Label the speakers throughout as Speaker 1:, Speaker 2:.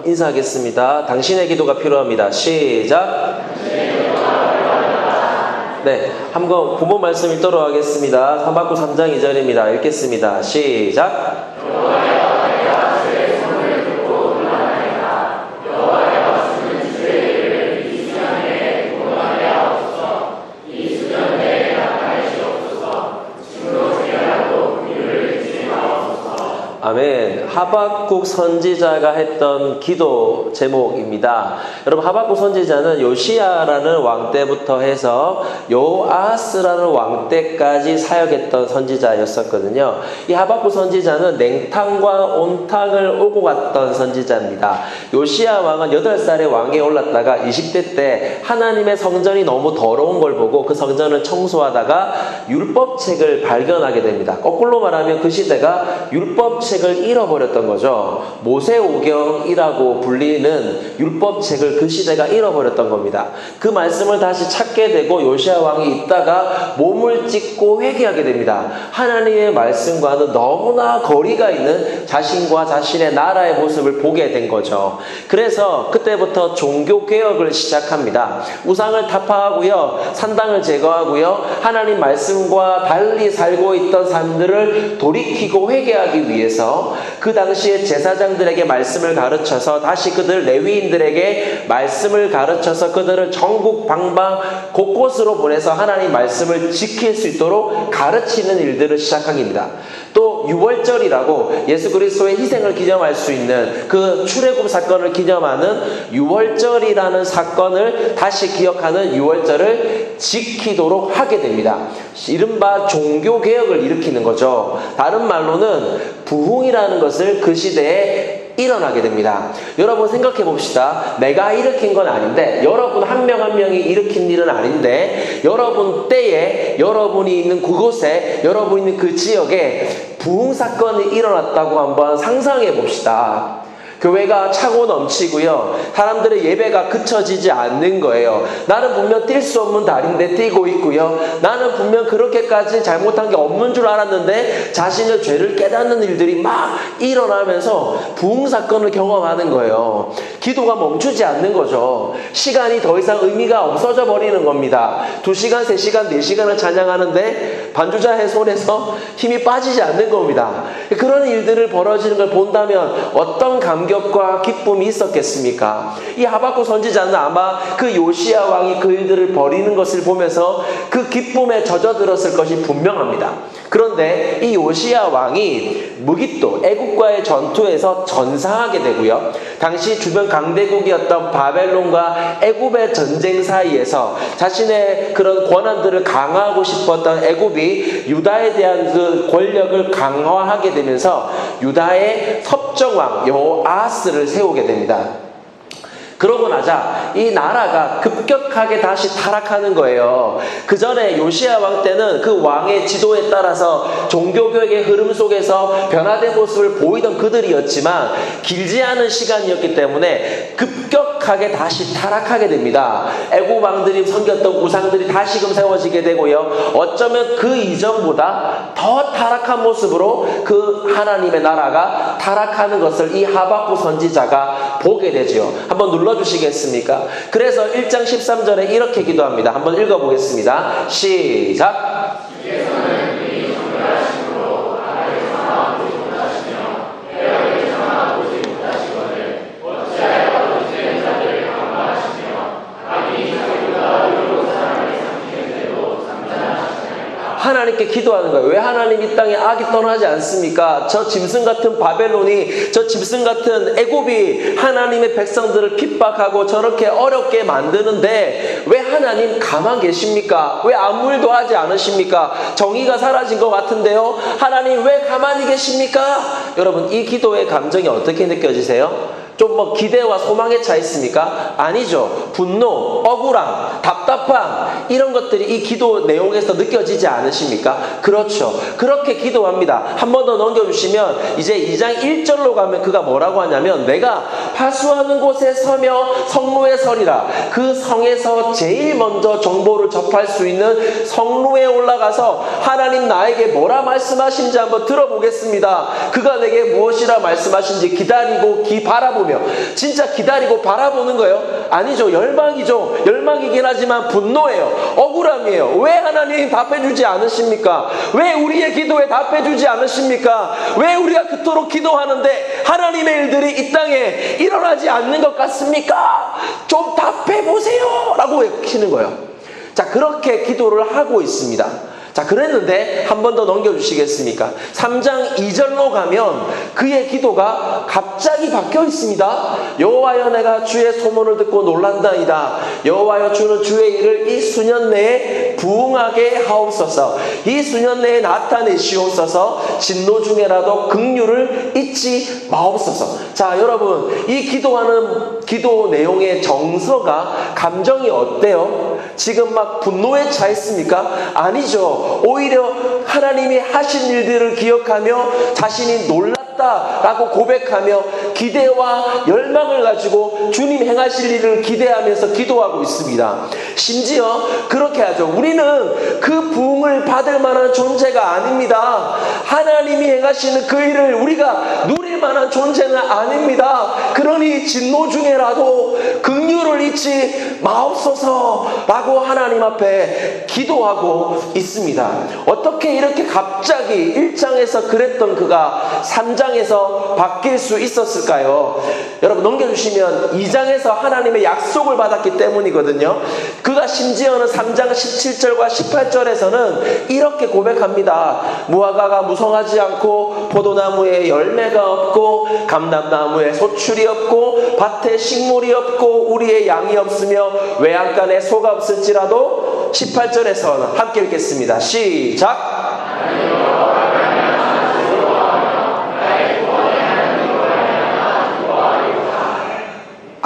Speaker 1: 인사하겠습니다. 당신의 기도가 필요합니다. 시작. 네, 한번 본문 말씀 읽도록 하겠습니다. 하박국 3장 2절입니다. 읽겠습니다. 시작. 아멘. 하박국 선지자가 했던 기도 제목입니다. 여러분, 하박국 선지자는 요시야라는 왕 때부터 해서 요아스라는 왕 때까지 사역했던 선지자였었거든요. 이 하박국 선지자는 냉탕과 온탕을 오고 갔던 선지자입니다. 요시야 왕은 8살에 왕에 올랐다가 20대 때 하나님의 성전이 너무 더러운 걸 보고 그 성전을 청소하다가 율법책을 발견하게 됩니다. 거꾸로 말하면 그 시대가 율법책을 잃어버렸던 거죠. 모세오경이라고 불리는 율법책을 그 시대가 잃어버렸던 겁니다. 그 말씀을 다시 찾게 되고 요시야 왕이 있다가 몸을 찢고 회개하게 됩니다. 하나님의 말씀과는 너무나 거리가 있는 자신과 자신의 나라의 모습을 보게 된 거죠. 그래서 그때부터 종교개혁을 시작합니다. 우상을 타파하고요, 산당을 제거하고요, 하나님 말씀과 달리 살고 있던 사람들을 돌이키고 회개하기 위해서 그 당시에 제사장들에게 말씀을 가르쳐서 다시 그들 레위인들에게 말씀을 가르쳐서 그들을 전국 방방 곳곳으로 보내서 하나님 말씀을 지킬 수 있도록 가르치는 일들을 시작합니다. 또 유월절이라고 예수 그리스도의 희생을 기념할 수 있는 그 출애굽 사건을 기념하는 유월절이라는 사건을 다시 기억하는 유월절을 지키도록 하게 됩니다. 이른바 종교개혁을 일으키는 거죠. 다른 말로는 부흥이라는 것을 그 시대에 일어나게 됩니다. 여러분 생각해 봅시다. 내가 일으킨 건 아닌데, 여러분 한 명 한 명이 일으킨 일은 아닌데, 여러분 때에, 여러분이 있는 그곳에, 여러분이 있는 그 지역에 부흥 사건이 일어났다고 한번 상상해 봅시다. 교회가 차고 넘치고요, 사람들의 예배가 그쳐지지 않는 거예요. 나는 분명 뛸 수 없는 다리인데 뛰고 있고요, 나는 분명 그렇게까지 잘못한 게 없는 줄 알았는데 자신의 죄를 깨닫는 일들이 막 일어나면서 부흥사건을 경험하는 거예요. 기도가 멈추지 않는 거죠. 시간이 더 이상 의미가 없어져 버리는 겁니다. 2시간, 3시간, 4시간을 찬양하는데 반주자의 손에서 힘이 빠지지 않는 겁니다. 그런 일들을 벌어지는 걸 본다면 어떤 감격과 기쁨이 있었겠습니까? 이 하박국 선지자는 아마 그 요시야 왕이 그 일들을 벌이는 것을 보면서 그 기쁨에 젖어들었을 것이 분명합니다. 그런데 이 요시야 왕이 무깃도 애국과의 전투에서 전사하게 되고요, 당시 주변 강대국이었던 바벨론과 애굽의 전쟁 사이에서 자신의 그런 권한들을 강화하고 싶었던 애굽이 유다에 대한 그 권력을 강화하게 되면서 유다의 섭정왕 요아스를 세우게 됩니다. 그러고 나자 이 나라가 급격하게 다시 타락하는 거예요. 그 전에 요시야 왕 때는 그 왕의 지도에 따라서 종교교육의 흐름 속에서 변화된 모습을 보이던 그들이었지만 길지 않은 시간이었기 때문에 급격하게 다시 타락하게 됩니다. 애국 왕들이 섬겼던 우상들이 다시금 세워지게 되고요, 어쩌면 그 이전보다 더 타락한 모습으로 그 하나님의 나라가 타락하는 것을 이 하박국 선지자가 보게 되죠. 한번 눌러주시겠습니까? 그래서 1장 13절에 이렇게 기도합니다. 한번 읽어보겠습니다. 시작. 하나님께 기도하는 거예요. 왜 하나님 이 땅에 악이 떠나지 않습니까? 저 짐승 같은 바벨론이, 저 짐승 같은 애굽이 하나님의 백성들을 핍박하고 저렇게 어렵게 만드는데 왜 하나님 가만 계십니까? 왜 아무 일도 하지 않으십니까? 정의가 사라진 것 같은데요, 하나님 왜 가만히 계십니까? 여러분, 이 기도의 감정이 어떻게 느껴지세요? 좀 뭐 기대와 소망에 차 있습니까? 아니죠. 분노, 억울함, 답답함, 이런 것들이 이 기도 내용에서 느껴지지 않으십니까? 그렇죠. 그렇게 기도합니다. 한 번 더 넘겨주시면 이제 2장 1절로 가면 그가 뭐라고 하냐면, 내가 파수하는 곳에 서며 성루에 서리라. 그 성에서 제일 먼저 정보를 접할 수 있는 성루에 올라가서 하나님 나에게 뭐라 말씀하신지 한번 들어보겠습니다. 그가 내게 무엇이라 말씀하신지 기다리고 바라보겠습니다. 바라보며, 진짜 기다리고 바라보는 거예요? 아니죠. 열망이죠. 열망이긴 하지만 분노예요. 억울함이에요. 왜 하나님 답해주지 않으십니까? 왜 우리의 기도에 답해주지 않으십니까? 왜 우리가 그토록 기도하는데 하나님의 일들이 이 땅에 일어나지 않는 것 같습니까? 좀 답해보세요 라고 외치는 거예요. 자, 그렇게 기도를 하고 있습니다. 자, 그랬는데 한 번 더 넘겨주시겠습니까? 3장 2절로 가면 그의 기도가 갑자기 바뀌어 있습니다. 여호와여, 내가 주의 소문을 듣고 놀란다이다. 여호와여, 주는 주의 일을 이 수년 내에 부응하게 하옵소서. 이 수년 내에 나타내시옵소서. 진노 중에라도 긍휼을 잊지 마옵소서. 자, 여러분, 이 기도하는 기도 내용의 정서가, 감정이 어때요? 지금 막 분노에 차 있습니까? 아니죠. 오히려 하나님이 하신 일들을 기억하며 자신이 놀랐다라고 고백하며 기대와 열망을 가지고 주님 행하실 일을 기대하면서 기도하고 있습니다. 심지어 그렇게 하죠. 우리는 그 부흥을 받을 만한 존재가 아닙니다. 하나님이 행하시는 그 일을 우리가 누릴 만한 존재는 아닙니다. 그러니 진노 중에라도 긍휼을 잊지 마옵소서라고 하나님 앞에 기도하고 있습니다. 어떻게 이렇게 갑자기 1장에서 그랬던 그가 3장에서 바뀔 수 있었을까요? 여러분, 넘겨주시면 2장에서 하나님의 약속을 받았기 때문이거든요. 그가 심지어는 3장 17절과 18절에서는 이렇게 고백합니다. 무화과가 무성하지 않고 포도나무에 열매가 없고 감람나무에 소출이 없고 밭에 식물이 없고 우리의 양이 없으며 외양간에 소가 없을지라도 18절에서는 함께 읽겠습니다. 시작!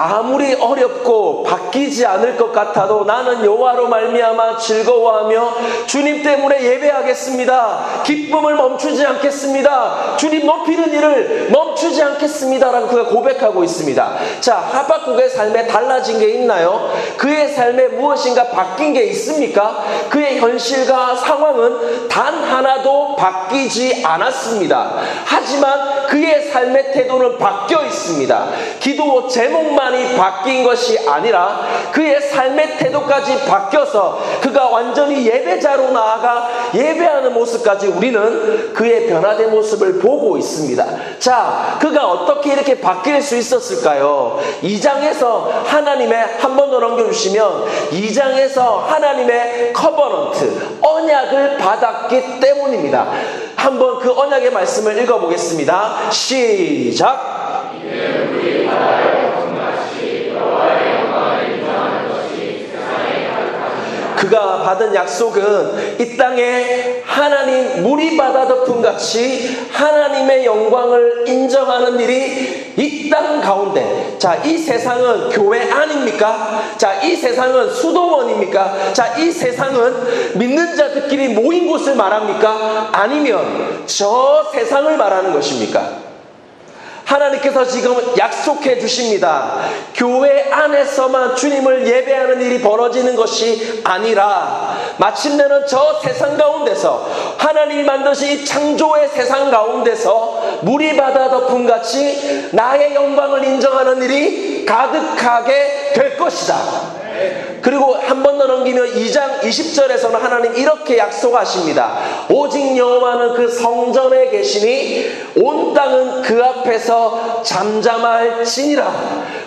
Speaker 1: 아무리 어렵고 바뀌지 않을 것 같아도 나는 여호와로 말미암아 즐거워하며 주님 때문에 예배하겠습니다. 기쁨을 멈추지 않겠습니다. 주님 높이는 일을 멈추지 않겠습니다 라고 그가 고백하고 있습니다. 자, 하박국의 삶에 달라진 게 있나요? 그의 삶에 무엇인가 바뀐 게 있습니까? 그의 현실과 상황은 단 하나도 바뀌지 않았습니다. 하지만 그의 삶의 태도는 바뀌어 있습니다. 기도 제목만 바뀐 것이 아니라 그의 삶의 태도까지 바뀌어서 그가 완전히 예배자로 나아가 예배하는 모습까지 우리는 그의 변화된 모습을 보고 있습니다. 자, 그가 어떻게 이렇게 바뀔 수 있었을까요? 2장에서 하나님의, 한 번 더 넘겨주시면 2장에서 하나님의 커버넌트, 언약을 받았기 때문입니다. 한번 그 언약의 말씀을 읽어보겠습니다. 시작! 그가 받은 약속은 이 땅에 하나님 물이 바다 덮음 같이 하나님의 영광을 인정하는 일이 이 땅 가운데, 자, 이 세상은 교회 아닙니까? 자, 이 세상은 수도원입니까? 자, 이 세상은 믿는 자들끼리 모인 곳을 말합니까? 아니면 저 세상을 말하는 것입니까? 하나님께서 지금 약속해 주십니다. 교회 안에서만 주님을 예배하는 일이 벌어지는 것이 아니라 마침내는 저 세상 가운데서, 하나님이 만드신 이 창조의 세상 가운데서 물이 바다 덮음 같이 나의 영광을 인정하는 일이 가득하게 될 것이다. 그리고 한 번 더 넘기면 2장 20절에서는 하나님 이렇게 약속하십니다. 오직 여호와는 그 성전에 계시니 온 땅은 그 앞에서 잠잠할지니라.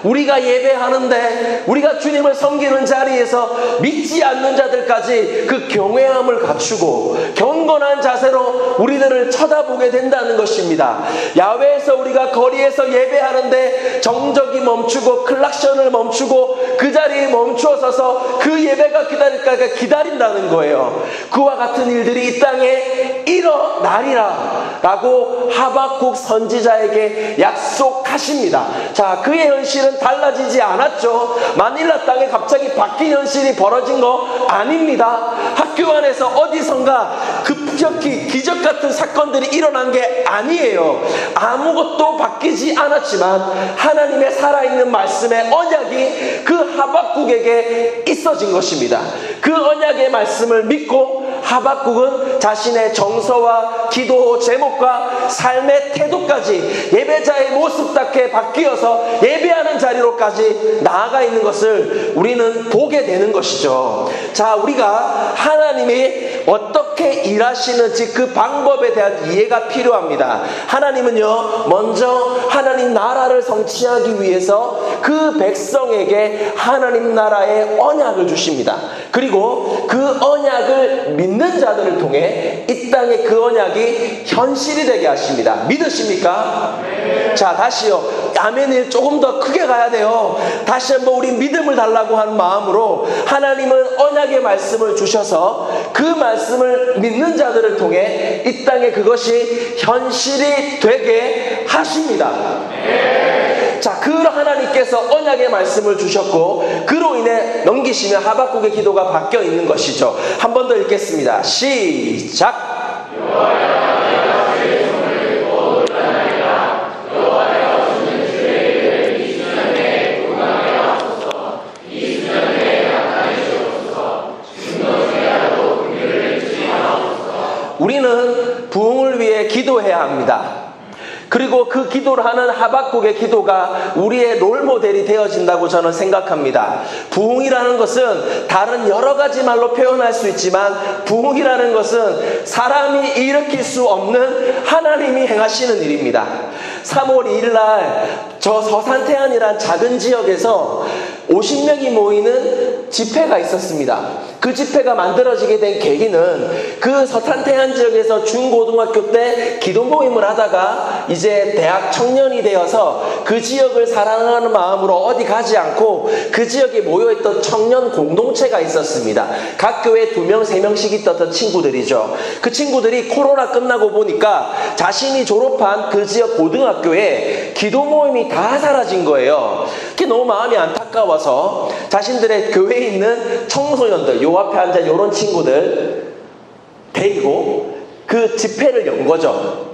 Speaker 1: 우리가 예배하는데, 우리가 주님을 섬기는 자리에서 믿지 않는 자들까지 그 경외함을 갖추고 경건한 자세로 우리들을 쳐다보게 된다는 것입니다. 야외에서 우리가 거리에서 예배하는데 정적이 멈추고 클락션을 멈추고 그 자리에 멈추어서서 그 예배가 기다릴까 기다린다는 거예요. 그와 같은 일들이 이 땅에 일어나리라 라고 하박국 선지자에게 약속하십니다. 자, 그의 현실은 달라지지 않았죠. 마닐라 땅에 갑자기 바뀐 현실이 벌어진 거 아닙니다. 학교 안에서 어디선가 급격히 기적 같은 사건들이 일어난 게 아니에요. 아무것도 바뀌지 않았지만 하나님의 살아있는 말씀의 언약이 그 하박국에게 있어진 것입니다. 그 언약의 말씀을 믿고 하박국은 자신의 정서와 기도 제목과 삶의 태도까지 예배자의 모습답게 바뀌어서 예배하는 자리로까지 나아가 있는 것을 우리는 보게 되는 것이죠. 자, 우리가 하나님이 어떻게 일하시는지 그 방법에 대한 이해가 필요합니다. 하나님은요, 먼저 하나님 나라를 성취하기 위해서 그 백성에게 하나님 나라의 언약을 주십니다. 그리고 그 언약을 믿는 자들을 통해 이 땅에 그 언약이 현실이 되게 하십니다. 믿으십니까? 네. 자, 다시요. 아멘을 조금 더 크게 가야 돼요. 다시 한번 우리 믿음을 달라고 하는 마음으로 하나님은 언약의 말씀을 주셔서 그 말씀을 믿는 자들을 통해 이 땅에 그것이 현실이 되게 하십니다. 네. 자, 그 하나님께서 언약의 말씀을 주셨고 그로 인해 넘기시면 하박국의 기도가 바뀌어 있는 것이죠. 한 번 더 읽겠습니다. 시작. 우리는 부흥을 위해 기도해야 합니다. 그리고 그 기도를 하는 하박국의 기도가 우리의 롤모델이 되어진다고 저는 생각합니다. 부흥이라는 것은 다른 여러 가지 말로 표현할 수 있지만 부흥이라는 것은 사람이 일으킬 수 없는 하나님이 행하시는 일입니다. 3월 2일 날 저 서산태안이란 작은 지역에서 50명이 모이는 집회가 있었습니다. 그 집회가 만들어지게 된 계기는 그 서산태안 지역에서 중고등학교 때 기도 모임을 하다가 이제 대학 청년이 되어서 그 지역을 사랑하는 마음으로 어디 가지 않고 그 지역에 모여있던 청년 공동체가 있었습니다. 각 교회에 2명, 3명씩 있었던 친구들이죠. 그 친구들이 코로나 끝나고 보니까 자신이 졸업한 그 지역 고등학교에 기도 모임이 다 사라진 거예요. 그게 너무 마음이 안타까워서 자신들의 교회에 있는 청소년들, 요 앞에 앉아 요런 친구들 데리고 그 집회를 연 거죠.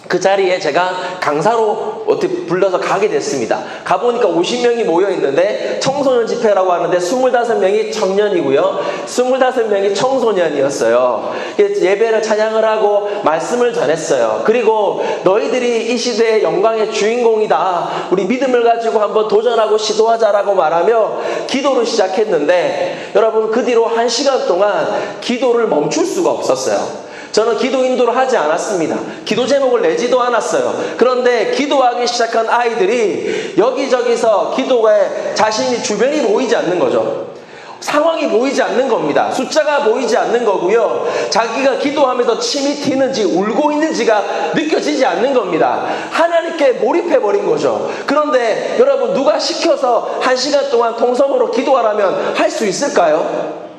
Speaker 1: 그 자리에 제가 강사로 어떻게 불러서 가게 됐습니다. 가보니까 50명이 모여있는데 청소년 집회라고 하는데 25명이 청년이고요. 25명이 청소년이었어요. 예배를 찬양을 하고 말씀을 전했어요. 그리고 너희들이 이 시대의 영광의 주인공이다. 우리 믿음을 가지고 한번 도전하고 시도하자라고 말하며 기도를 시작했는데 여러분 그 뒤로 1시간 동안 기도를 멈출 수가 없었어요. 저는 기도 인도를 하지 않았습니다. 기도 제목을 내지도 않았어요. 그런데 기도하기 시작한 아이들이 여기저기서 기도에 자신이 주변이 보이지 않는 거죠. 상황이 보이지 않는 겁니다. 숫자가 보이지 않는 거고요. 자기가 기도하면서 침이 튀는지 울고 있는지가 느껴지지 않는 겁니다. 하나님께 몰입해버린 거죠. 그런데 여러분 누가 시켜서 1시간 동안 통성으로 기도하라면 할 수 있을까요?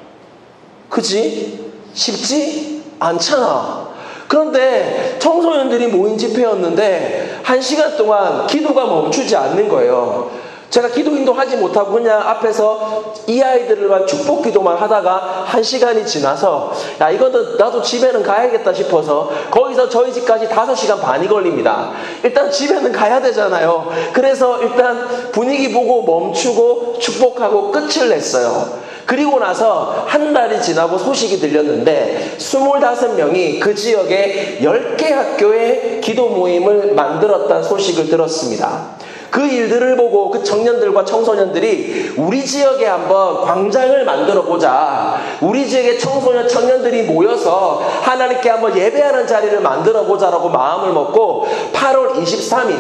Speaker 1: 그지? 쉽지? 않잖아. 그런데 청소년들이 모인 집회였는데 1시간 동안 기도가 멈추지 않는 거예요. 제가 기도 인도하지 못하고 그냥 앞에서 이 아이들만 축복 기도만 하다가 1시간이 지나서 야 이거는 나도 집에는 가야겠다 싶어서 거기서 저희 집까지 5시간 반이 걸립니다. 일단 집에는 가야 되잖아요. 그래서 일단 분위기 보고 멈추고 축복하고 끝을 냈어요. 그리고 나서 한 달이 지나고 소식이 들렸는데 25명이 그 지역에 10개 학교에 기도 모임을 만들었다는 소식을 들었습니다. 그 일들을 보고 그 청년들과 청소년들이 우리 지역에 한번 광장을 만들어 보자. 우리 지역의 청소년 청년들이 모여서 하나님께 한번 예배하는 자리를 만들어 보자라고 마음을 먹고 8월 23일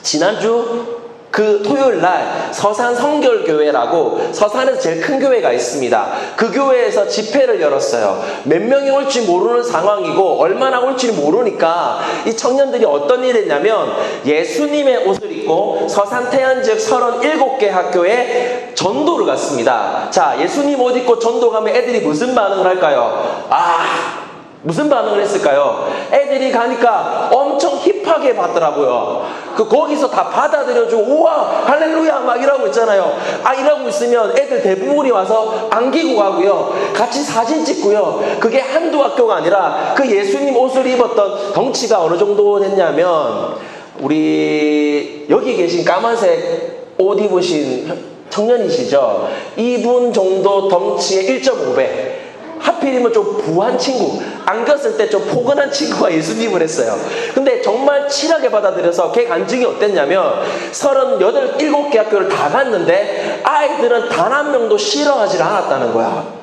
Speaker 1: 지난주 그 토요일 날 서산 성결교회라고 서산에서 제일 큰 교회가 있습니다. 그 교회에서 집회를 열었어요. 몇 명이 올지 모르는 상황이고 얼마나 올지 모르니까 이 청년들이 어떤 일을 했냐면 예수님의 옷을 입고 서산 태안 지역 37개 학교에 전도를 갔습니다. 자, 예수님 옷 입고 전도 가면 애들이 무슨 반응을 할까요? 무슨 반응을 했을까요? 애들이 가니까 엄청 힙하게 받더라고요. 거기서 다 받아들여주고 우와 할렐루야 막 이러고 있잖아요. 이러고 있으면 애들 대부분이 와서 안기고 가고요. 같이 사진 찍고요. 그게 한두 학교가 아니라 그 예수님 옷을 입었던 덩치가 어느 정도 됐냐면 우리 여기 계신 까만색 옷 입으신 청년이시죠? 이분 정도 덩치의 1.5배 하필이면 좀 부한 친구, 안겼을 때 좀 포근한 친구가 예수님을 했어요. 근데 정말 칠하게 받아들여서 걔 간증이 어땠냐면 37개 학교를 다 갔는데 아이들은 단 한 명도 싫어하지 않았다는 거야.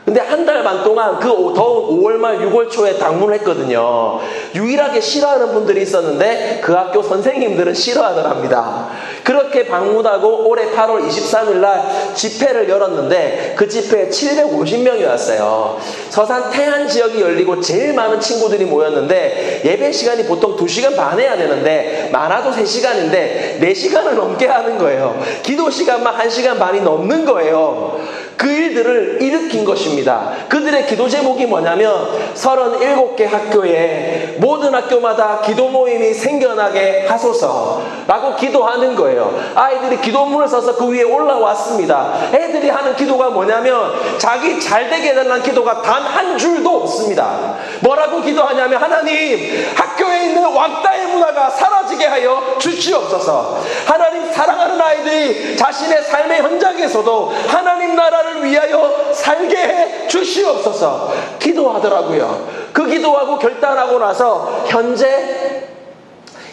Speaker 1: 근데 한 달 반 동안 그 더운 5월 말 6월 초에 방문을 했거든요. 유일하게 싫어하는 분들이 있었는데 그 학교 선생님들은 싫어하더랍니다. 그렇게 방문하고 올해 8월 23일 날 집회를 열었는데 그 집회에 750명이 왔어요. 서산 태안 지역이 열리고 제일 많은 친구들이 모였는데 예배 시간이 보통 2시간 반 해야 되는데 많아도 3시간인데 4시간을 넘게 하는 거예요. 기도 시간만 1시간 반이 넘는 거예요. 그 일들을 일으킨 것입니다. 그들의 기도 제목이 뭐냐면 37개 학교에 모든 학교마다 기도 모임이 생겨나게 하소서라고 기도하는 거예요. 아이들이 기도문을 써서 그 위에 올라왔습니다. 애들이 하는 기도가 뭐냐면 자기 잘 되게 해달라는 기도가 단 한 줄도 없습니다. 뭐라고 기도하냐면 하나님, 학교에 있는 왕따의 문화가 사라지게 하여 주시옵소서. 하나님, 사랑하는 아이들이 자신의 삶의 현장에서도 하나님 나라를 위하여 살게 해 주시옵소서 기도하더라고요. 그 기도하고 결단하고 나서 현재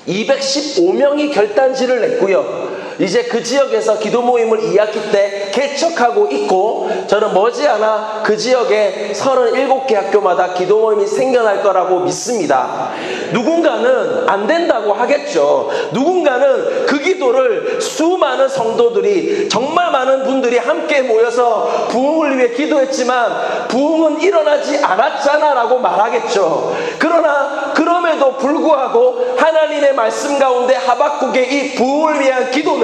Speaker 1: 215명이 결단지를 냈고요. 이제 그 지역에서 기도 모임을 2학기 때 개척하고 있고 저는 머지않아 그 지역에 37개 학교마다 기도 모임이 생겨날 거라고 믿습니다. 누군가는 안 된다고 하겠죠. 누군가는 그 기도를 수많은 성도들이, 정말 많은 분들이 함께 모여서 부흥을 위해 기도했지만 부흥은 일어나지 않았잖아 라고 말하겠죠. 그러나 그럼에도 불구하고 하나님의 말씀 가운데 하박국의 이 부흥을 위한 기도는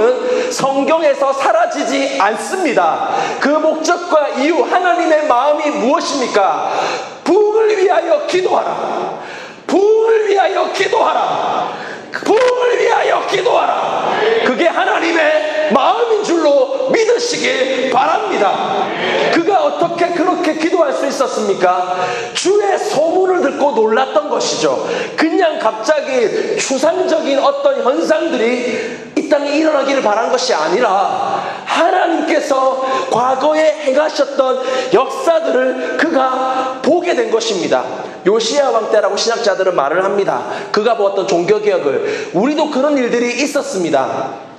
Speaker 1: 성경에서 사라지지 않습니다. 그 목적과 이유, 하나님의 마음이 무엇입니까? 부흥을 위하여 기도하라. 부흥을 위하여 기도하라. 부흥을 위하여 기도하라. 그게 하나님의 마음인 줄로 믿으시길 바랍니다. 그가 어떻게 그렇게 기도할 수 있었습니까? 주의 소문을 듣고 놀랐던 것이죠. 그냥 갑자기 추상적인 어떤 현상들이 이 땅에 일어나기를 바란 것이 아니라 하나님께서 과거에 행하셨던 역사들을 그가 보게 된 것입니다. 요시야 왕 때라고 신학자들은 말을 합니다. 그가 보았던 종교개혁을. 우리도 그런 일들이 있었습니다.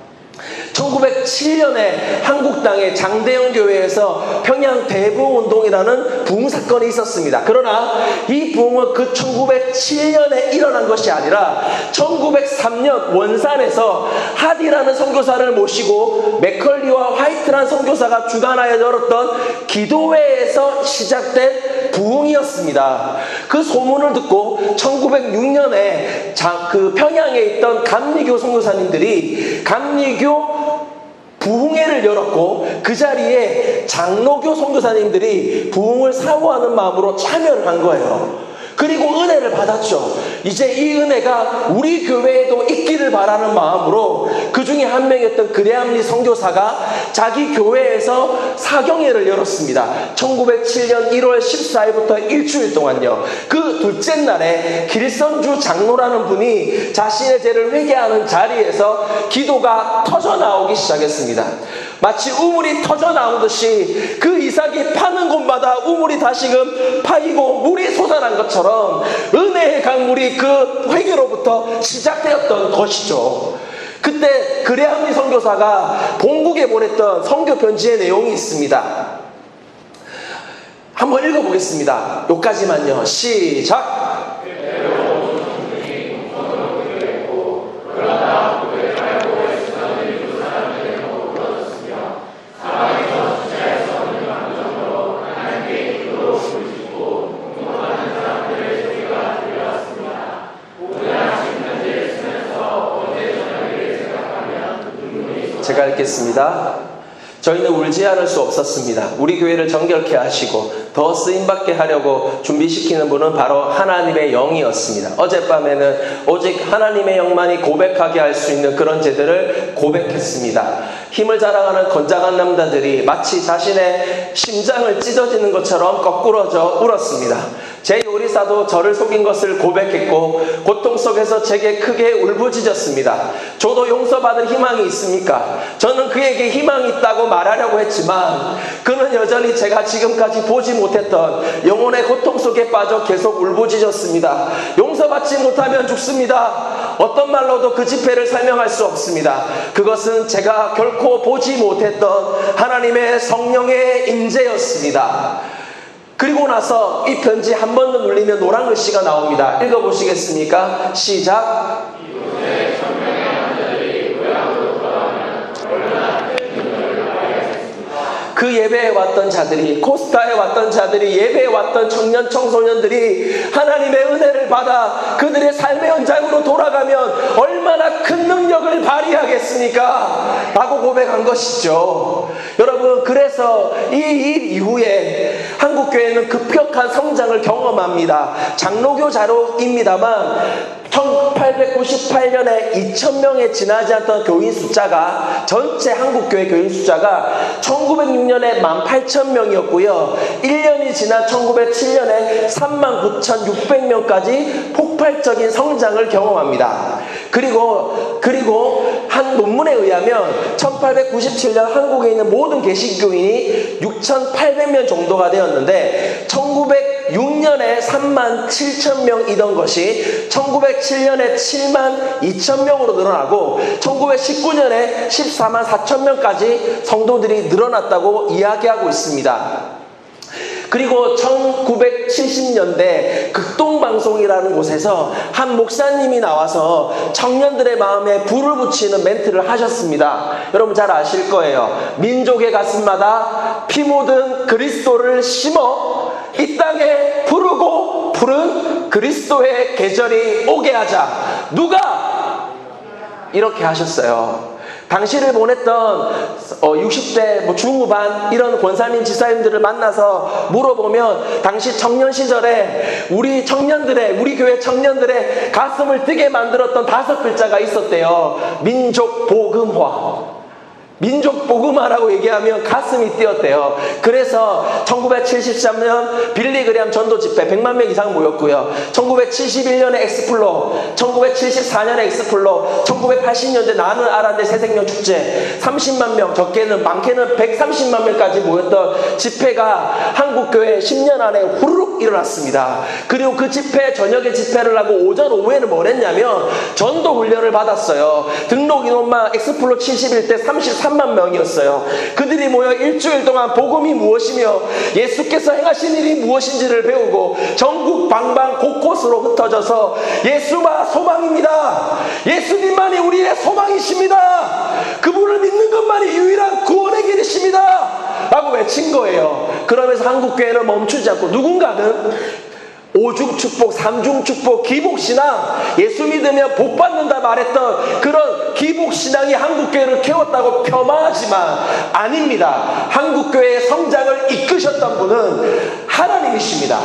Speaker 1: 1907년에 한국 땅의 장대영 교회에서 평양 대부흥운동이라는 부흥 사건이 있었습니다. 그러나 이 부흥은 그 1907년에 일어난 것이 아니라 1903년 원산에서 하디라는 선교사를 모시고 맥컬리와 화이트라는 선교사가 주관하여 열었던 기도회에서 시작된 부흥이었습니다. 그 소문을 듣고 1906년에 그 평양에 있던 감리교 선교사님들이 감리교 부흥회를 열었고 그 자리에 장로교 선교사님들이 부흥을 사모하는 마음으로 참여를 한 거예요. 그리고 은혜를 받았죠. 이제 이 은혜가 우리 교회에도 있기를 바라는 마음으로 그 중에 한 명이었던 그레암리 선교사가 자기 교회에서 사경회를 열었습니다. 1907년 1월 14일부터 일주일 동안요. 그 둘째 날에 길선주 장로라는 분이 자신의 죄를 회개하는 자리에서 기도가 터져나오기 시작했습니다. 마치 우물이 터져나오듯이 그 이삭이 파는 곳마다 우물이 다시금 파이고 물이 솟아난 것처럼 은혜의 강물이 그 회개로부터 시작되었던 것이죠. 그때 그레암리 선교사가 본국에 보냈던 선교 편지의 내용이 있습니다. 한번 읽어보겠습니다. 여기까지만요. 시작! 제가 읽겠습니다. 저희는 울지 않을 수 없었습니다. 우리 교회를 정결케 하시고 더 쓰임받게 하려고 준비시키는 분은 바로 하나님의 영이었습니다. 어젯밤에는 오직 하나님의 영만이 고백하게 할 수 있는 그런 죄들을 고백했습니다. 힘을 자랑하는 건장한 남자들이 마치 자신의 심장을 찢어지는 것처럼 거꾸러져 울었습니다. 제 요리사도 저를 속인 것을 고백했고 고통 속에서 제게 크게 울부짖었습니다. 저도 용서받을 희망이 있습니까? 저는 그에게 희망이 있다고 말하려고 했지만 그는 여전히 제가 지금까지 보지 못했던 영혼의 고통 속에 빠져 계속 울부짖었습니다. 용서받지 못하면 죽습니다. 어떤 말로도 그 집회를 설명할 수 없습니다. 그것은 제가 결코 보지 못했던 하나님의 성령의 임재였습니다. 그리고 나서 이 편지 한 번 더 눌리면 노란 글씨가 나옵니다. 읽어보시겠습니까? 시작. 그 예배에 왔던 자들이, 코스타에 왔던 자들이, 예배에 왔던 청년 청소년들이 하나님의 은혜를 받아 그들의 삶의 현장으로 돌아가면 얼마나 큰 능력을 발휘하겠습니까? 라고 고백한 것이죠. 여러분, 그래서 이 일 이후에 한국교회는 급격한 성장을 경험합니다. 장로교자로입니다만 1898년에 2,000명에 지나지 않던 교인 숫자가, 전체 한국교회 교인 숫자가 1906년에 18,000명이었고요. 1년이 지난 1907년에 39,600명까지 폭발적인 성장을 경험합니다. 그리고 한 논문에 의하면 1897년 한국에 있는 모든 개신교인이 6,800명 정도가 되었는데 1906년에 37,000명이던 것이 1907년에 72,000명으로 늘어나고 1919년에 144,000명까지 성도들이 늘어났다고 이야기하고 있습니다. 그리고 1970년대 극동방송이라는 곳에서 한 목사님이 나와서 청년들의 마음에 불을 붙이는 멘트를 하셨습니다. 여러분 잘 아실 거예요. 민족의 가슴마다 피 묻은 그리스도를 심어 이 땅에 부르고 푸른 그리스도의 계절이 오게 하자. 누가? 이렇게 하셨어요. 당시를 보냈던 60대 중후반 이런 권사님 지사님들을 만나서 물어보면 당시 청년 시절에 우리 교회 청년들의 가슴을 뜨게 만들었던 5글자가 있었대요. 민족 복음화. 민족 복음화라고 얘기하면 가슴이 뛰었대요. 그래서 1973년 빌리그램 전도 집회 100만 명 이상 모였고요. 1971년에 엑스플로, 1974년에 엑스플로, 1980년대 나는 아란데 새생명 축제 30만 명, 적게는 많게는 130만 명까지 모였던 집회가 한국교회 10년 안에 후루룩 일어났습니다. 그리고 그 집회, 저녁에 집회를 하고 오전 오후에는 뭘 했냐면 전도 훈련을 받았어요. 등록 인원만 엑스플로 71대 33만 명이었어요. 그들이 모여 일주일 동안 복음이 무엇이며 예수께서 행하신 일이 무엇인지를 배우고 전국 방방 곳곳으로 흩어져서 예수가 소망입니다. 예수님만이 우리의 소망이십니다. 그분을 믿는 것만이 유일한 구원의 길이십니다. 라고 외친 거예요. 그러면서 한국교회는 멈추지 않고 누군가는 오중축복, 삼중축복, 기복신앙, 예수 믿으면 복받는다 말했던 그런 기복신앙이 한국교회를 키웠다고 폄하하지만 아닙니다. 한국교회의 성장을 이끄셨던 분은 하나님이십니다.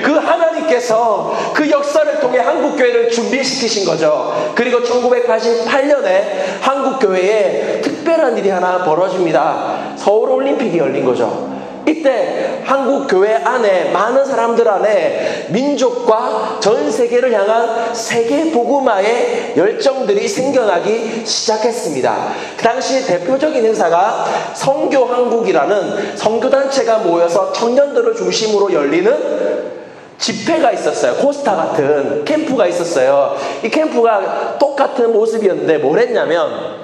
Speaker 1: 그 하나님께서 그 역사를 통해 한국교회를 준비시키신 거죠. 그리고 1988년에 한국교회에 특별한 일이 하나 벌어집니다. 서울올림픽이 열린 거죠. 이때 한국 교회 안에 많은 사람들 안에 민족과 전 세계를 향한 세계 복음화의 열정들이 생겨나기 시작했습니다. 그 당시 대표적인 행사가 성교한국이라는 성교단체가 모여서 청년들을 중심으로 열리는 집회가 있었어요. 코스타 같은 캠프가 있었어요. 이 캠프가 똑같은 모습이었는데 뭘 했냐면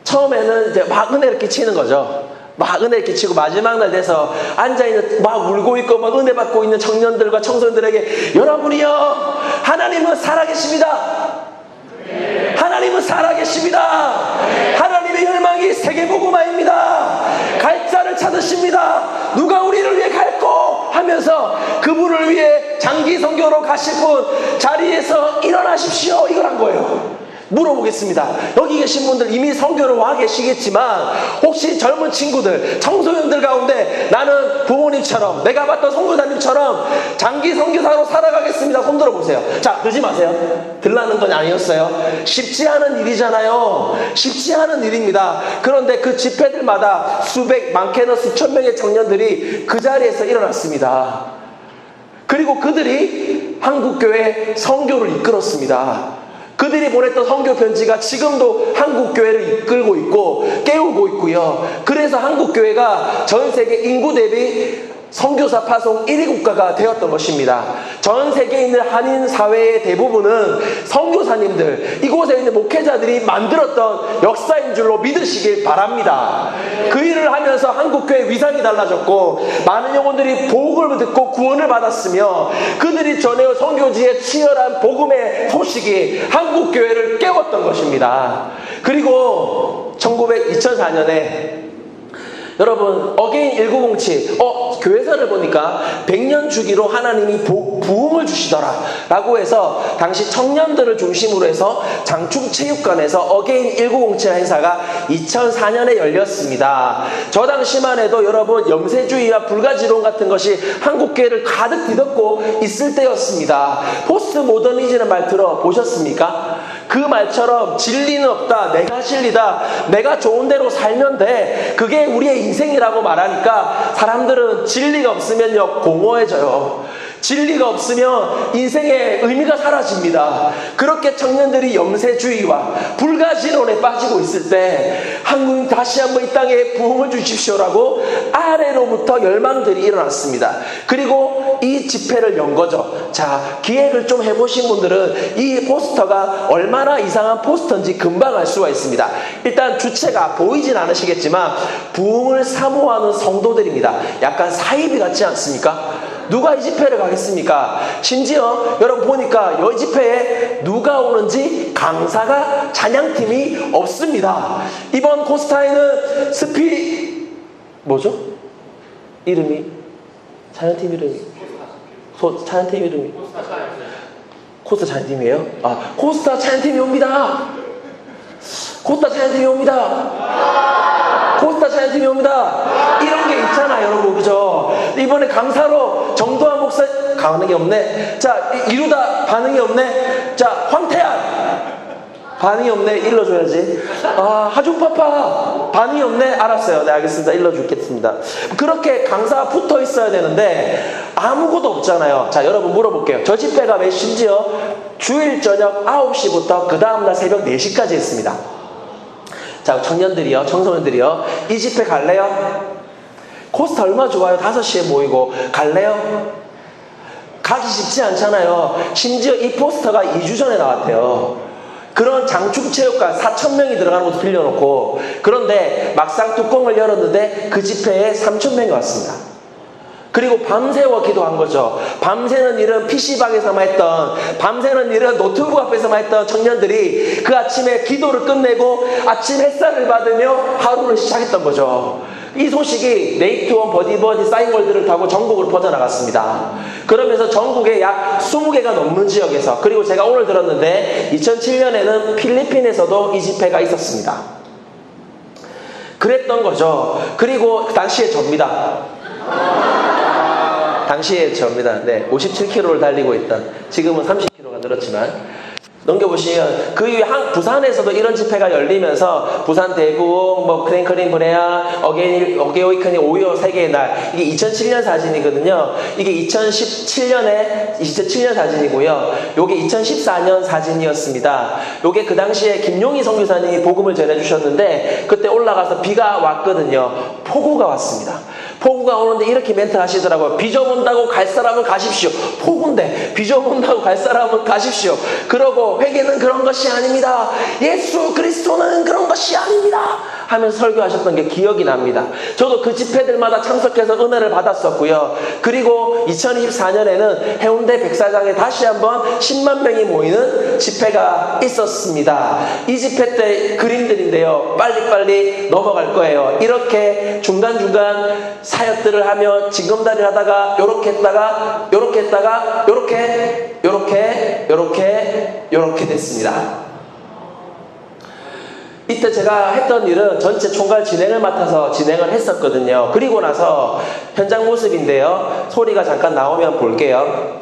Speaker 1: 처음에는 이제 막 은혜를 끼치는 거죠. 막 은혜 끼치고 마지막 날 돼서 앉아있는 막 울고 있고 막 은혜 받고 있는 청년들과 청소년들에게 여러분이요 하나님은 살아계십니다. 하나님은 살아계십니다. 하나님의 혈망이 세계복음화입니다. 갈 자를 찾으십니다. 누가 우리를 위해 갈고 하면서 그분을 위해 장기 선교로 가실 분 자리에서 일어나십시오. 이걸 한 거예요. 물어보겠습니다. 여기 계신 분들 이미 선교를 와 계시겠지만 혹시 젊은 친구들, 청소년들 가운데 나는 부모님처럼 내가 봤던 선교사님처럼 장기 선교사로 살아가겠습니다. 손 들어보세요. 자, 늦지 마세요. 들라는 건 아니었어요. 쉽지 않은 일이잖아요. 쉽지 않은 일입니다. 그런데 그 집회들마다 수백, 많게는 수천 명의 청년들이 그 자리에서 일어났습니다. 그리고 그들이 한국교회 선교를 이끌었습니다. 그들이 보냈던 선교 편지가 지금도 한국교회를 이끌고 있고 깨우고 있고요. 그래서 한국교회가 전 세계 인구 대비 선교사 파송 1위 국가가 되었던 것입니다. 전 세계에 있는 한인 사회의 대부분은 선교사님들, 이곳에 있는 목회자들이 만들었던 역사인 줄로 믿으시길 바랍니다. 그 일을 하면서 한국교회 위상이 달라졌고 많은 영혼들이 복음을 듣고 구원을 받았으며 그들이 전해온 선교지의 치열한 복음의 소식이 한국교회를 깨웠던 것입니다. 그리고 2004년에 여러분 어게인 1907 교회사를 보니까 100년 주기로 하나님이 부흥을 주시더라 라고 해서 당시 청년들을 중심으로 해서 장충체육관에서 어게인 1907 행사가 2004년에 열렸습니다. 저 당시만 해도 여러분 염세주의와 불가지론 같은 것이 한국교회를 가득 뒤덮고 있을 때였습니다. 포스트 모더니즘이라는 말 들어보셨습니까? 그 말처럼 진리는 없다, 내가 진리다, 내가 좋은 대로 살면 돼, 그게 우리의 인생이라고 말하니까 사람들은 진리가 없으면요 공허해져요. 진리가 없으면 인생의 의미가 사라집니다. 그렇게 청년들이 염세주의와 불가지론에 빠지고 있을 때 한국인 다시 한번 이 땅에 부흥을 주십시오라고 아래로부터 열망들이 일어났습니다. 그리고 이 집회를 연 거죠. 자, 기획을 좀 해보신 분들은 이 포스터가 얼마나 이상한 포스터인지 금방 알 수가 있습니다. 일단 주체가 보이진 않으시겠지만 부흥을 사모하는 성도들입니다. 약간 사이비 같지 않습니까? 누가 이 집회를 가겠습니까? 심지어 여러분 보니까 이 집회에 누가 오는지 강사가 찬양팀이 없습니다. 이번 코스타에는 뭐죠? 이름이? 찬양팀 이름이? 찬양팀 이름이? 코스타 찬양팀이에요? 코스타 찬양팀이 옵니다. 코스타 찬양팀이 옵니다. 코스타 찬양팀이 옵니다. 이런 게 있잖아요, 여러분. 그죠? 이번에 강사로 정도환 목사, 반응이 없네. 자, 이루다 반응이 없네. 자, 황태한. 반응이 없네. 일러줘야지. 하준파파. 반응이 없네. 알았어요. 네, 알겠습니다. 일러주겠습니다. 그렇게 강사가 붙어 있어야 되는데, 아무것도 없잖아요. 자, 여러분 물어볼게요. 저 집회가 심지어 주일 저녁 9시부터 그 다음날 새벽 4시까지 했습니다. 자, 청년들이요, 청소년들이요, 이 집회 갈래요? 코스타 얼마 좋아요? 5시에 모이고 갈래요? 가기 쉽지 않잖아요. 심지어 이 포스터가 2주 전에 나왔대요. 그런 장충체육관 4,000명이 들어가는 곳을 빌려놓고, 그런데 막상 뚜껑을 열었는데 그 집회에 3,000명이 왔습니다. 그리고 밤새워 기도한 거죠. 밤새는 일은 PC방에서만 했던, 밤새는 일은 노트북 앞에서만 했던 청년들이 그 아침에 기도를 끝내고 아침 햇살을 받으며 하루를 시작했던 거죠. 이 소식이 네이트원 버디버디 사인월드를 타고 전국으로 퍼져나갔습니다. 그러면서 전국에 약 20개가 넘는 지역에서, 그리고 제가 오늘 들었는데 2007년에는 필리핀에서도 이 집회가 있었습니다. 그랬던 거죠. 그리고 그 당시에 접니다. 당시에 접니다. 네, 57km를 달리고 있던, 지금은 30km가 늘었지만, 넘겨보시면 그 이후에 부산에서도 이런 집회가 열리면서 부산 대부흥, 크랭클린 브레아, 어게오이큰이 5.25 세계의 날, 이게 2007년 사진이거든요. 이게 2007년 사진이고요. 요게 2014년 사진이었습니다. 요게 그 당시에 김용희 선교사님이 복음을 전해주셨는데 그때 올라가서 비가 왔거든요. 폭우가 왔습니다. 폭우가 오는데 이렇게 멘트 하시더라고요. 비 좀 온다고 갈 사람은 가십시오. 폭우인데 비 좀 온다고 갈 사람은 가십시오. 그러고 회개는 그런 것이 아닙니다. 예수 그리스도는 그런 것이 아닙니다. 하면서 설교하셨던 게 기억이 납니다. 저도 그 집회들마다 참석해서 은혜를 받았었고요. 그리고 2024년에는 해운대 백사장에 다시 한번 10만 명이 모이는 집회가 있었습니다. 이 집회 때 그림들인데요. 빨리빨리 넘어갈 거예요. 이렇게 중간중간 사역들을 하며 징검다리를 하다가 요렇게 했다가 요렇게 했다가 요렇게 됐습니다. 이때 제가 했던 일은 전체 총괄 진행을 맡아서 진행을 했었거든요. 그리고 나서 현장 모습인데요. 소리가 잠깐 나오면 볼게요.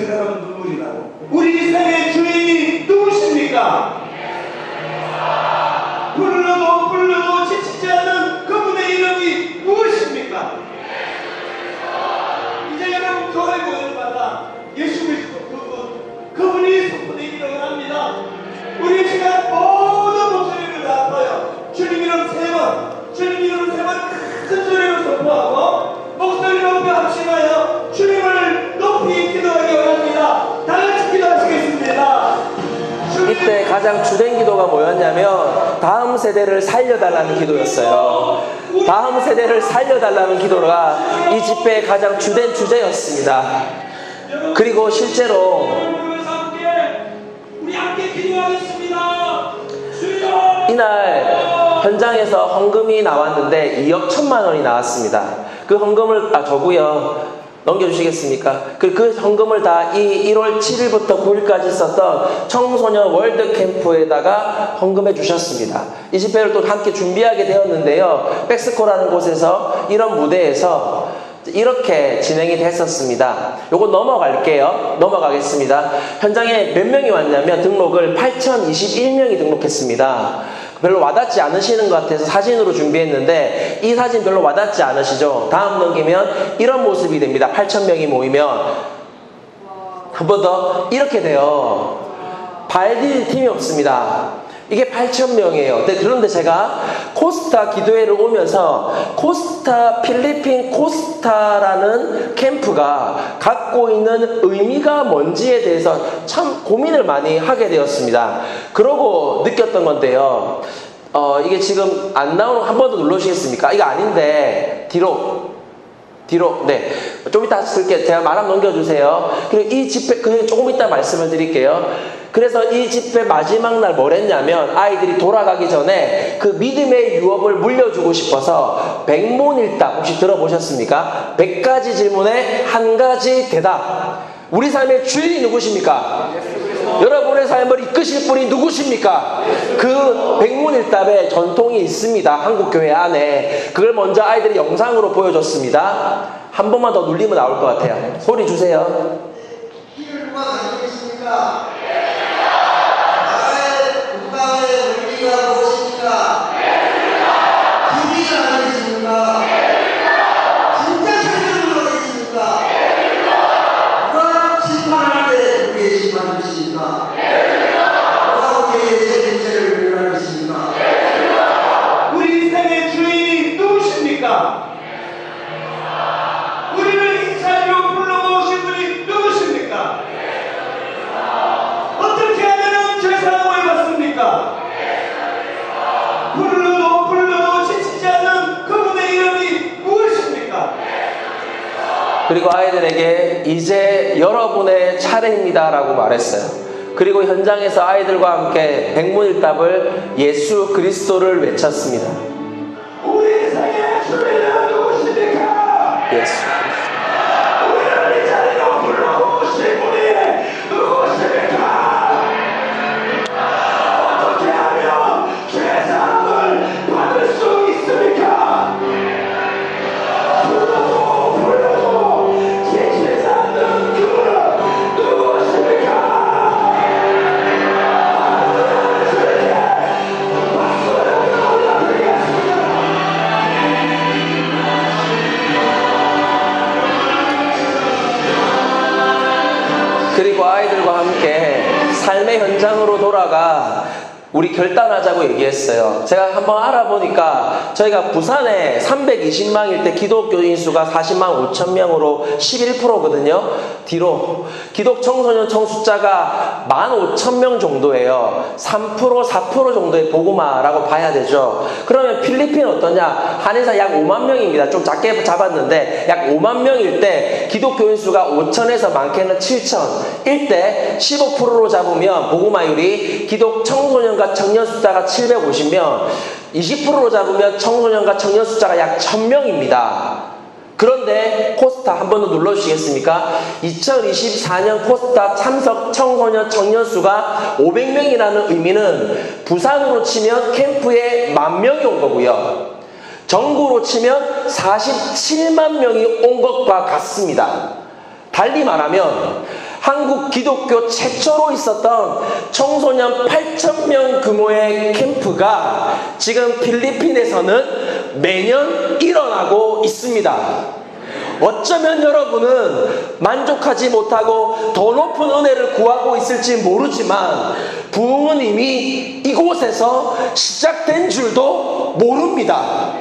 Speaker 2: 생각하면 눈물이 나고. 우리 인생의 주인이 누구십니까? 불러도 지치지 않는 그분의 이름이 무엇입니까? 이제 여러분 교회 모여마다 예수 그리스도 그분이 선포되기를 합니다. 우리 시간 모든 목소리를 다하고요, 주님 이름 3번, 주님 이름 3번 큰 소리로 선포하고 목소리를 높여 합심하여 주님을 높이 기도하기 원합니다. 다 같이 기도하시겠습니다.
Speaker 1: 이때 가장 주된 기도가 뭐였냐면 다음 세대를 살려달라는 기도였어요. 다음 세대를 살려달라는 기도가 이 집회의 가장 주된 주제였습니다. 그리고 실제로
Speaker 2: 우리 함께 기도하겠습니다.
Speaker 1: 이날 현장에서 헌금이 나왔는데 2억 1천만 원이 나왔습니다. 그 헌금을 저고요. 넘겨주시겠습니까? 그 헌금을 다 이 1월 7일부터 9일까지 썼던 청소년 월드 캠프에다가 헌금해 주셨습니다. 이 집회를 또 함께 준비하게 되었는데요. 백스코라는 곳에서 이런 무대에서 이렇게 진행이 됐었습니다. 요거 넘어가겠습니다. 현장에 몇 명이 왔냐면 등록을 8,021명이 등록했습니다. 별로 와닿지 않으시는 것 같아서 사진으로 준비했는데 이 사진 별로 와닿지 않으시죠? 다음 넘기면 이런 모습이 됩니다. 8,000명이 모이면 한 번 더 이렇게 돼요. 발 디딜 팀이 없습니다. 이게 8,000명이에요. 그런데 제가 코스타 기도회를 오면서 필리핀 코스타라는 캠프가 갖고 있는 의미가 뭔지에 대해서 참 고민을 많이 하게 되었습니다. 그러고 느꼈던 건데요. 이게 지금 안 나오는 한 번 더 눌러주시겠습니까? 이거 아닌데 뒤로 네, 좀 이따 쓸게. 제가 말 한번 넘겨주세요. 그리고 이 집회 조금 이따 말씀을 드릴게요. 그래서 이 집회 마지막 날 뭘 했냐면 아이들이 돌아가기 전에 그 믿음의 유업을 물려주고 싶어서 백문일답 혹시 들어보셨습니까? 100가지 질문에 한 가지 대답. 우리 삶의 주인이 누구십니까? 여러분의 삶을 이끄실 분이 누구십니까? 그 백문일답의 전통이 있습니다. 한국교회 안에. 그걸 먼저 아이들이 영상으로 보여줬습니다. 한 번만 더 눌리면 나올 것 같아요. 소리 주세요.
Speaker 3: 길을 누가 가지고 있습니까? 나라의 국가의 원리가 무엇입니까? 길이 아니십니까? 진짜 생존을 하겠습니까? 누가 심판할 때 우리의 심판을 주십니까? 누가 우리의 생체를 위로하겠습니까?
Speaker 2: 우리 인생의 주인이 누구십니까? 우리를 이 자리로 불러오신 분이 누구십니까? 어떻게 하면 죄사함을 받습니까? 불러도 지치지 않는 그분의 이름이 무엇입니까?
Speaker 1: 그리고 아이들에게 이제 여러분의 차례입니다 라고 말했어요. 그리고 현장에서 아이들과 함께 백문일답을 예수 그리스도를 외쳤습니다.
Speaker 2: 우리 인생의 주인은 누구십니까?
Speaker 1: 예수
Speaker 2: 우리를 이 자리로 불러오신 분이 누구십니까? 어떻게 하면 죄사함을 받을 수 있습니까? 불러도 지치지 않는 그분은 누구십니까?
Speaker 1: 그리고 아이들과 함께 삶의 현장으로 돌아가 우리 결단하자고 얘기했어요. 제가 한번 알아보니까 저희가 부산에 320망일 때 기독교인 수가 40만 5천 명으로 11%거든요. 뒤로 기독 청소년 총 숫자가 15,000명 정도예요. 3% 4% 정도의 복음화라고 봐야 되죠. 그러면 필리핀은 어떠냐? 한인사 약 5만 명입니다. 좀 작게 잡았는데 약 5만 명일 때 기독교인 수가 5천에서 많게는 7천. 일때 15%로 잡으면 복음화율이 기독 청소년과 청년 숫자가 750명, 20%로 잡으면 청소년과 청년 숫자가 약 1000명입니다. 그런데 코스타 한 번 더 눌러주시겠습니까? 2024년 코스타 참석 청소년 청년 수가 500명이라는 의미는 부산으로 치면 캠프에 10,000명이 온 거고요. 전국으로 치면 47만 명이 온 것과 같습니다. 달리 말하면 한국 기독교 최초로 있었던 청소년 8,000명 규모의 캠프가 지금 필리핀에서는 매년 일어나고 있습니다. 어쩌면 여러분은 만족하지 못하고 더 높은 은혜를 구하고 있을지 모르지만 부흥은 이미 이곳에서 시작된 줄도 모릅니다.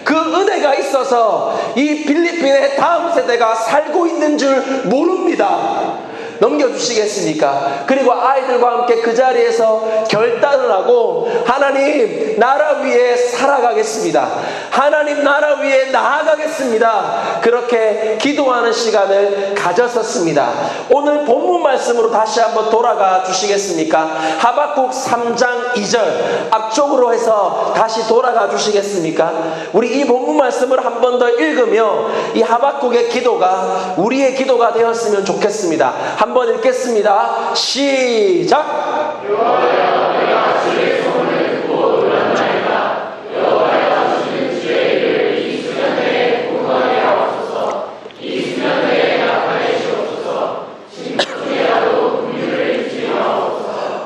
Speaker 1: 그 은혜가 있어서 이 필리핀의 다음 세대가 살고 있는 줄 모릅니다. 넘겨주시겠습니까? 그리고 아이들과 함께 그 자리에서 결단을 하고 하나님 나라 위에 살아가겠습니다. 하나님 나라 위에 나아가겠습니다. 그렇게 기도하는 시간을 가졌었습니다. 오늘 본문 말씀으로 다시 한번 돌아가 주시겠습니까? 하박국 3장 2절 앞쪽으로 해서 다시 돌아가 주시겠습니까? 우리 이 본문 말씀을 한 번 더 읽으며 이 하박국의 기도가 우리의 기도가 되었으면 좋겠습니다. 한번 읽겠습니다. 시작!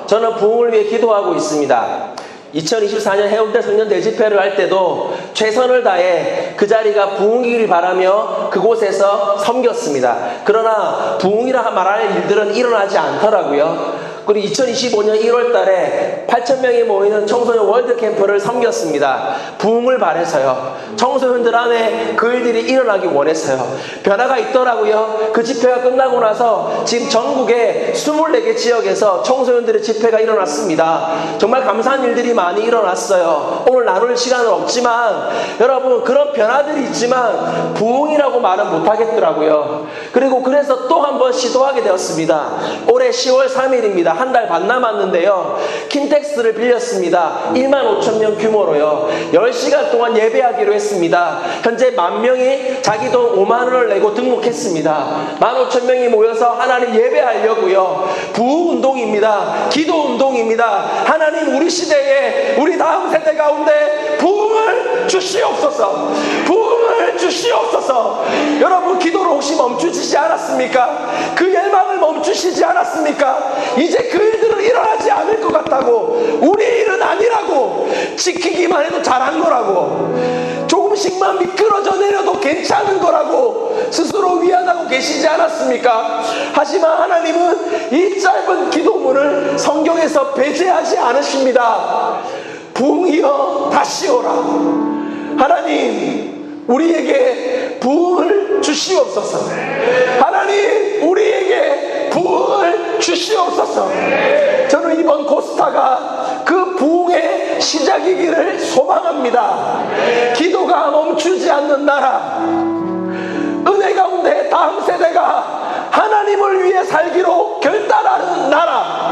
Speaker 1: 저는 부흥을 위해 기도하고 있습니다. 2024년 해운대 성년 대집회를 할 때도 최선을 다해 그 자리가 부흥이길 바라며 그곳에서 섬겼습니다. 그러나 부흥이라 말할 일들은 일어나지 않더라고요. 그리고 2025년 1월 달에 8,000명이 모이는 청소년 월드캠프를 섬겼습니다. 부흥을 바래서요. 청소년들 안에 그 일들이 일어나기 원했어요. 변화가 있더라고요. 그 집회가 끝나고 나서 지금 전국의 24개 지역에서 청소년들의 집회가 일어났습니다. 정말 감사한 일들이 많이 일어났어요. 오늘 나눌 시간은 없지만 여러분 그런 변화들이 있지만 부흥이라고 말은 못하겠더라고요. 그리고 그래서 또 한 번 시도하게 되었습니다. 올해 10월 3일입니다. 한 달 반 남았는데요. 킨텍스를 빌렸습니다. 15,000명 규모로요. 10시간 동안 예배하기로 했습니다. 현재 10,000명이 자기 돈 5만원을 내고 등록했습니다. 15,000명이 모여서 하나님 예배하려고요. 부흥운동입니다. 기도운동입니다. 하나님 우리 시대에 우리 다음 세대 가운데 부흥을 주시옵소서. 부흥을 주시옵소서. 여러분 기도를 혹시 멈추시지 않았습니까? 그 열망을 멈추시지 않았습니까? 이제 그 일들은 일어나지 않을 것 같다고, 우리 일은 아니라고, 지키기만 해도 잘한 거라고, 조금씩만 미끄러져 내려도 괜찮은 거라고 스스로 위안하고 계시지 않았습니까? 하지만 하나님은 이 짧은 기도문을 성경에서 배제하지 않으십니다. 부흥이여 다시 오라. 하나님 우리에게 부흥을 주시옵소서. 하나님 우리에게 부흥을 주시옵소서. 저는 이번 코스타가 그 부흥의 시작이기를 소망합니다. 기도가 멈추지 않는 나라, 은혜 가운데 다음 세대가 하나님을 위해 살기로 결단하는 나라,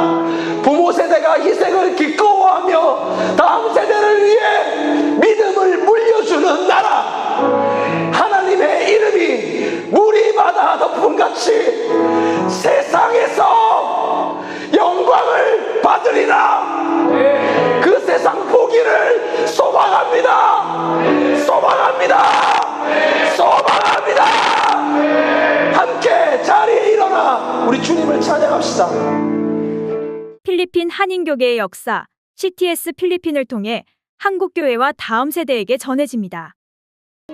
Speaker 1: 부모 세대가 희생을 기꺼워하며 다음 세대를 위해 믿음을 물려주는 나라, 하나님의 이름이 물이 바다 덮음같이 세상에서 영광을 받으리라. 그 세상 보기를 소망합니다. 소망합니다. 소망합니다. 함께 자리에 일어나 우리 주님을 찬양합시다.
Speaker 4: 필리핀 한인교계의 역사, CTS 필리핀을 통해 한국교회와 다음 세대에게 전해집니다.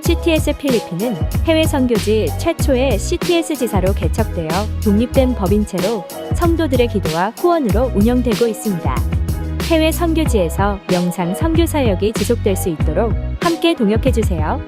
Speaker 4: CTS 필리핀은 해외 선교지 최초의 CTS 지사로 개척되어 독립된 법인체로 성도들의 기도와 후원으로 운영되고 있습니다. 해외 선교지에서 영상 선교 사역이 지속될 수 있도록 함께 동역해주세요.